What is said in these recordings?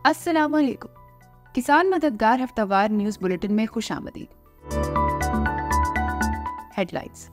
अस्सलाम वालेकुम। किसान मददगार हफ्तावार न्यूज बुलेटिन में खुशामदीद। हेडलाइंस।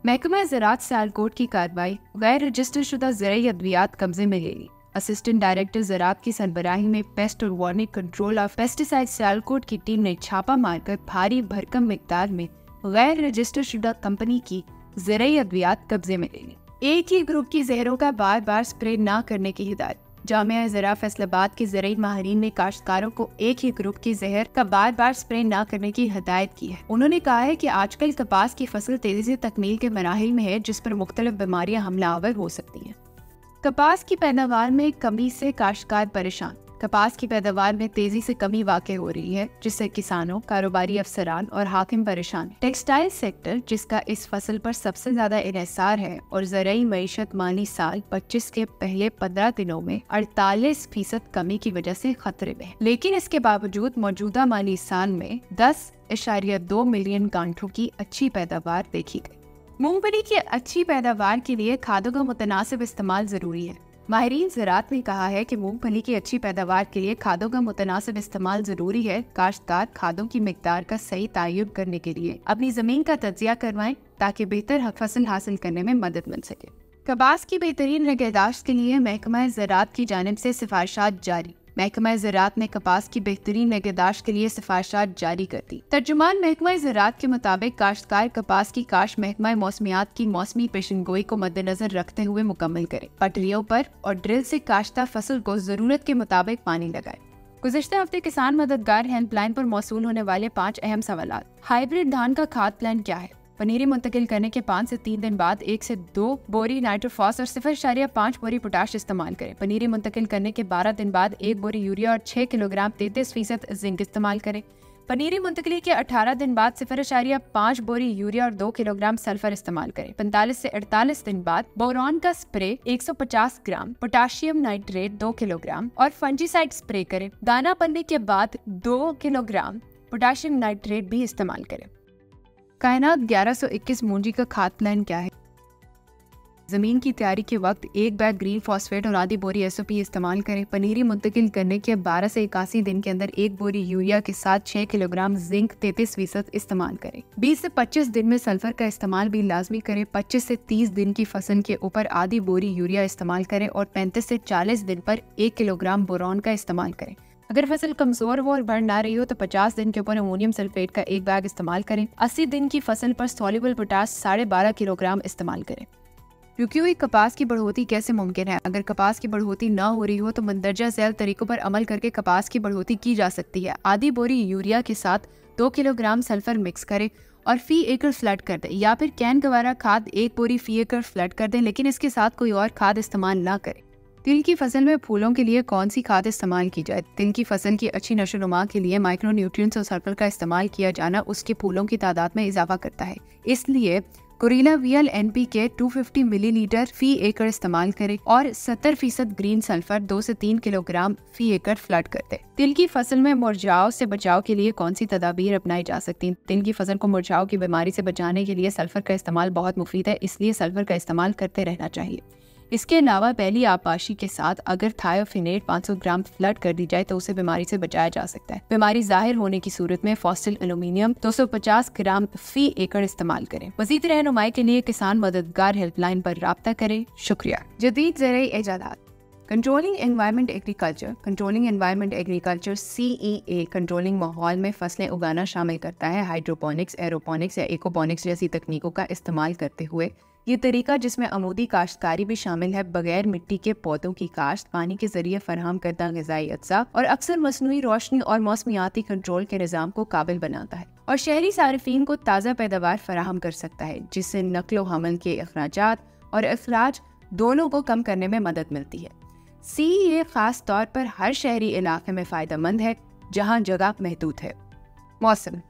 महकमा ज़राअत सियालकोट की कार्रवाई, गैर रजिस्टर शुदा ज़रई अद्वियात कब्जे में ले ली। असिस्टेंट डायरेक्टर ज़राअत की सरबराही में पेस्ट और warning control of pesticide Sialkot की टीम ने छापा मारकर भारी भरकम मिकदार में गैर रजिस्टर शुदा कंपनी की ज़रई अद्वियात कब्जे में ले ली। एक ही ग्रुप की जहरों का बार बार स्प्रे न करने की हिदायत। जामिया ज़रा फैसलाबाद के ज़रई माहिरीन ने काश्तकारों को एक ही ग्रुप की जहर का बार बार स्प्रे न करने की हिदायत की है। उन्होंने कहा है कि आजकल कपास की फसल तेजी से तकमील के मराहिल में है, जिस पर मुख्तलिफ बीमारियां हमलावर हो सकती हैं। कपास की पैदावार में कमी से काश्तकार परेशान। कपास की पैदावार में तेजी से कमी वाक़ हो रही है, जिससे किसानों, कारोबारी अफसरान और हाकिम परेशान हैं। टेक्सटाइल सेक्टर, जिसका इस फसल पर सबसे ज्यादा इन्हिसार है और ज़रई मईशत माली साल 25 के पहले 15 दिनों में 48% कमी की वजह से खतरे में है। लेकिन इसके बावजूद मौजूदा माली साल में 10.2 मिलियन गांठों की अच्छी पैदावार देखी गई। मूंगफली की अच्छी पैदावार के लिए खादों का मुतनासिब इस्तेमाल जरूरी है। माहिरीन ज़राअत ने कहा है कि मूंगफली की अच्छी पैदावार के लिए खादों का मुतनासिब इस्तेमाल जरूरी है। काश्तकार खादों की मिकदार का सही तयन करने के लिए अपनी जमीन का तज्जिया करवाएं, ताकि बेहतर फसल हासिल करने में मदद मिल सके। कपास की बेहतरीन निगहदाश्त के लिए महकमा ज़राअत की जानिब से सिफारिशात जारी। महकमा ज़राअत ने कपास की बेहतरीन निगहदाश्त के लिए सिफारिशात जारी कर दी। तर्जुमान महकमा ज़राअत के मुताबिक काश्तकार कपास की काश्त महकमा मौसमियात की मौसमी पेशनगोई को मद्देनजर रखते हुए मुकम्मल करे। पटरियों पर और ड्रिल से काश्ता फसल को जरूरत के मुताबिक पानी लगाए। गुज़िश्ता हफ्ते किसान मददगार हेल्पलाइन पर मौसूल होने वाले 5 अहम सवाल। हाइब्रिड धान का खाद प्लान क्या है? पनीरी मुंतकिल करने के 5 से 3 दिन बाद 1 से 2 बोरी नाइट्रोफॉस और 0.5 बोरी पोटाश इस्तेमाल करें। पनीरी मुंतकिल करने के 12 दिन बाद 1 बोरी यूरिया और 6 किलोग्राम 33% जिंक इस्तेमाल करें। पनीरी मुंतकिली के 18 दिन बाद 0.5 बोरी यूरिया और 2 किलोग्राम सल्फर इस्तेमाल करें। 45 से 48 दिन बाद बोरॉन का स्प्रे 150 ग्राम, पोटाशियम नाइट्रेट 2 किलोग्राम और फंजीसाइड स्प्रे करें। दाना पन्ने के बाद 2 किलोग्राम पोटाशियम नाइट्रेट भी इस्तेमाल करें। कायनात 1121 मूंजी का खाद प्लान क्या है? जमीन की तैयारी के वक्त 1 बैग ग्रीन फॉस्फेट और आधी बोरी SOP इस्तेमाल करें। पनीरी मुंतकिल करने के 12 से 81 दिन के अंदर 1 बोरी यूरिया के साथ 6 किलोग्राम जिंक 33% इस्तेमाल करें। 20 से 25 दिन में सल्फर का इस्तेमाल भी लाजमी करें। 25 से 30 दिन की फसल के ऊपर आधी बोरी यूरिया इस्तेमाल करें और 35 से 40 दिन पर 1 किलोग्राम बोरॉन का इस्तेमाल करें। अगर फसल कमजोर हो और बढ़ ना रही हो तो 50 दिन के ऊपर अमोनियम सल्फेट का 1 बैग इस्तेमाल करें। 80 दिन की फसल पर सॉल्युबल पोटाश 12.5 किलोग्राम इस्तेमाल करें। रुकी हुई कपास की बढ़ोतरी कैसे मुमकिन है? अगर कपास की बढ़ोतरी न हो रही हो तो मंदरजा झैल तरीकों पर अमल करके कपास की बढ़ोतरी की जा सकती है। आधी बोरी यूरिया के साथ 2 किलोग्राम सल्फर मिक्स करें और फी एकड़ फ्लड कर दें, या फिर कैन गवारा खाद 1 बोरी फी एकड़ फ्लड कर दें, लेकिन इसके साथ कोई और खाद इस्तेमाल न करें। तिल की फसल में फूलों के लिए कौन सी खाद इस्तेमाल की जाए? तिल की फसल की अच्छी नशोनुमा के लिए माइक्रो न्यूट्रिएंट्स और सल्फर का इस्तेमाल किया जाना उसके फूलों की तादाद में इजाफा करता है। इसलिए कोरिला VL NPK 250 मिलीलीटर फी एकड़ इस्तेमाल करें और 70% ग्रीन सल्फर 2 से 3 किलोग्राम फी एकड़ फ्लड कर दे। तिल की फसल में मुरझाव से बचाव के लिए कौन सी तदाबीर अपनाई जा सकती हैं? तिल की फसल को मुरझाव की बीमारी से बचाने के लिए सल्फर का इस्तेमाल बहुत मुफीद है, इसलिए सल्फर का इस्तेमाल करते रहना चाहिए। इसके अलावा पहली आपाशी के साथ अगर थायोफिनेट 500 ग्राम फ्लड कर दी जाए तो उसे बीमारी से बचाया जा सकता है। बीमारी जाहिर होने की सूरत में फॉस्टिल एल्यूमिनियम 250 ग्राम फी एकड़ इस्तेमाल करें। मज़ीद रहनुमाई के लिए किसान मददगार हेल्पलाइन पर राब्ता करें। शुक्रिया। जदीद ज़रई इजादात। Controlling environment agriculture. Controlling environment agriculture CEA controlling माहौल में फसलें उगाना शामिल करता है। हाइड्रोपोनिक्स, एरोपोनिक्स या एकोपोनिक्स जैसी तकनीकों का इस्तेमाल करते हुए ये तरीका, जिसमें अमूदी काश्तकारी भी शामिल है, बगैर मिट्टी के पौधों की काश्त, पानी के जरिए फराहम करदा ग़िज़ाई अज्जा और अक्सर मसनूई रोशनी और मौसमियाती कंट्रोल के निज़ाम को काबिल बनाता है और शहरी सारिफीन को ताज़ा पैदावार फराहम कर सकता है, जिससे नकलो हमल के अखराजात और अखराज दोनों को कम करने में मदद मिलती है। CEA खास तौर पर हर शहरी इलाके में फ़ायदेमंद है जहाँ जगह महदूद है। मौसम।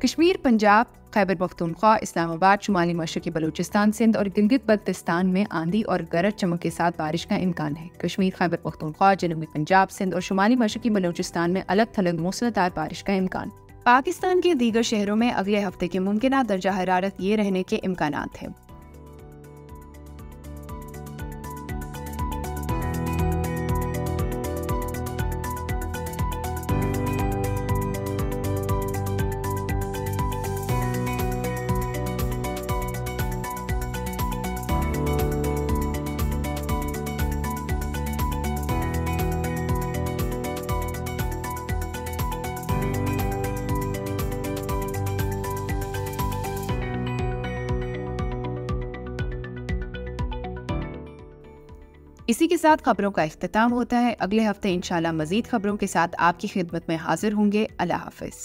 कश्मीर, पंजाब, खैबर पख्तूनख्वा, इस्लामाबाद, शुमाली मशरक़ी बलूचिस्तान, सिंध और गिलगित बल्तिस्तान में आंधी और गरज चमक के साथ बारिश का इम्कान है। कश्मीर, खैबर पख्तूनख्वा, जनूबी पंजाब, सिंध और शुमाली मशरक़ी बलूचिस्तान में अलग थलग मूसलाधार बारिश का इम्कान। पाकिस्तान के दीगर शहरों में अगले हफ्ते के मुमकिन दर्जा हरारत ये रहने के इम्कानात हैं। इसी के साथ खबरों का इख्तिताम होता है। अगले हफ्ते इंशाल्लाह मजीद खबरों के साथ आपकी खिदमत में हाजिर होंगे। अल्लाह हाफिज।